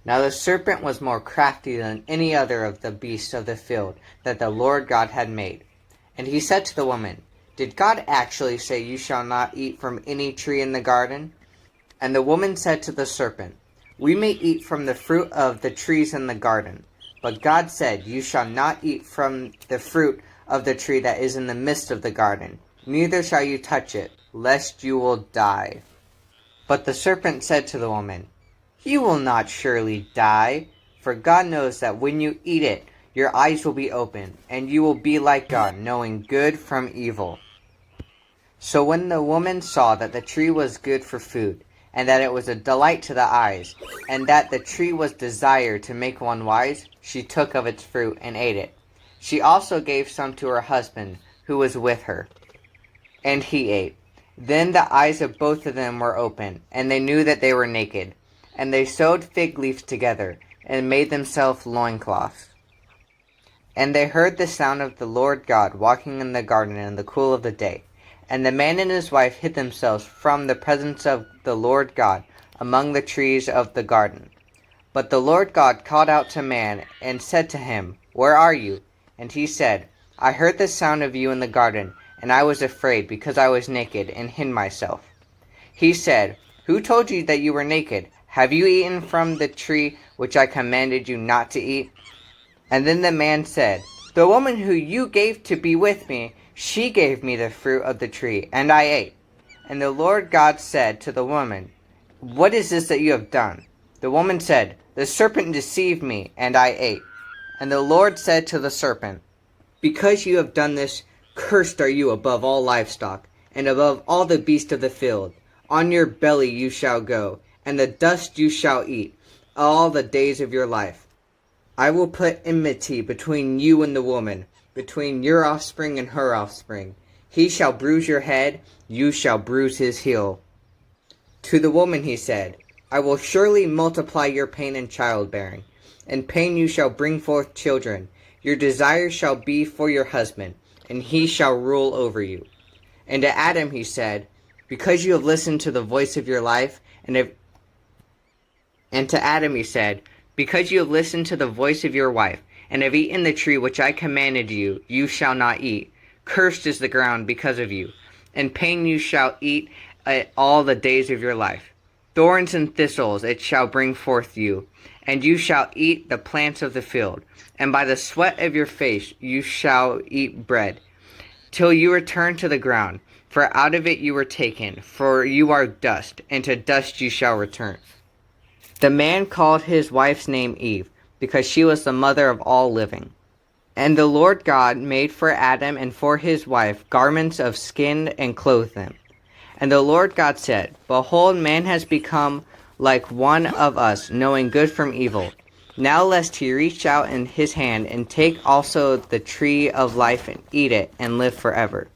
Now the serpent was more crafty than any other of the beasts of the field that the Lord God had made. And he said to the woman, "Did God actually say you shall not eat from any tree in the garden?" And the woman said to the serpent, "We may eat from the fruit of the trees in the garden. But God said, You shall not eat from the fruit of the tree that is in the midst of the garden, neither shall you touch it, lest you will die." But the serpent said to the woman, "You will not surely die, for God knows that when you eat it, your eyes will be opened, and you will be like God, knowing good from evil." So when the woman saw that the tree was good for food, and that it was a delight to the eyes, and that the tree was desired to make one wise, she took of its fruit and ate it. She also gave some to her husband, who was with her, and he ate. Then the eyes of both of them were opened, and they knew that they were naked. And they sewed fig leaves together, and made themselves loincloths. And they heard the sound of the Lord God walking in the garden in the cool of the day. And the man and his wife hid themselves from the presence of the Lord God among the trees of the garden. But the Lord God called out to man, and said to him, "Where are you?" And he said, "I heard the sound of you in the garden, and I was afraid, because I was naked, and hid myself." He said, "Who told you that you were naked? Have you eaten from the tree which I commanded you not to eat?" And then the man said, "The woman who you gave to be with me, she gave me the fruit of the tree, and I ate." And the Lord God said to the woman, "What is this that you have done?" The woman said, "The serpent deceived me, and I ate." And the Lord said to the serpent, "Because you have done this, cursed are you above all livestock, and above all the beasts of the field. On your belly you shall go, and the dust you shall eat all the days of your life. I will put enmity between you and the woman, between your offspring and her offspring. He shall bruise your head, you shall bruise his heel." To the woman he said, "I will surely multiply your pain in childbearing. In pain you shall bring forth children. Your desire shall be for your husband, and he shall rule over you." And to Adam he said, "Because you have listened to the voice of your life, and to Adam he said, "Because you have listened to the voice of your wife, and have eaten the tree which I commanded you, you shall not eat. Cursed is the ground because of you. In pain you shall eat all the days of your life. Thorns and thistles it shall bring forth you, and you shall eat the plants of the field. And by the sweat of your face you shall eat bread, till you return to the ground. For out of it you were taken, for you are dust, and to dust you shall return." The man called his wife's name Eve, because she was the mother of all living. And the Lord God made for Adam and for his wife garments of skin and clothed them. And the Lord God said, "Behold, man has become like one of us, knowing good from evil. Now lest he reach out in his hand and take also the tree of life and eat it and live forever."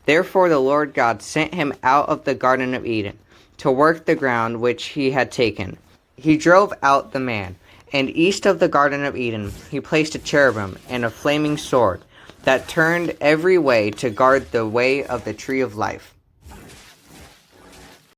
Therefore the Lord God sent him out of the Garden of Eden to work the ground which he had taken. He drove out the man, and east of the Garden of Eden he placed a cherubim and a flaming sword that turned every way to guard the way of the tree of life.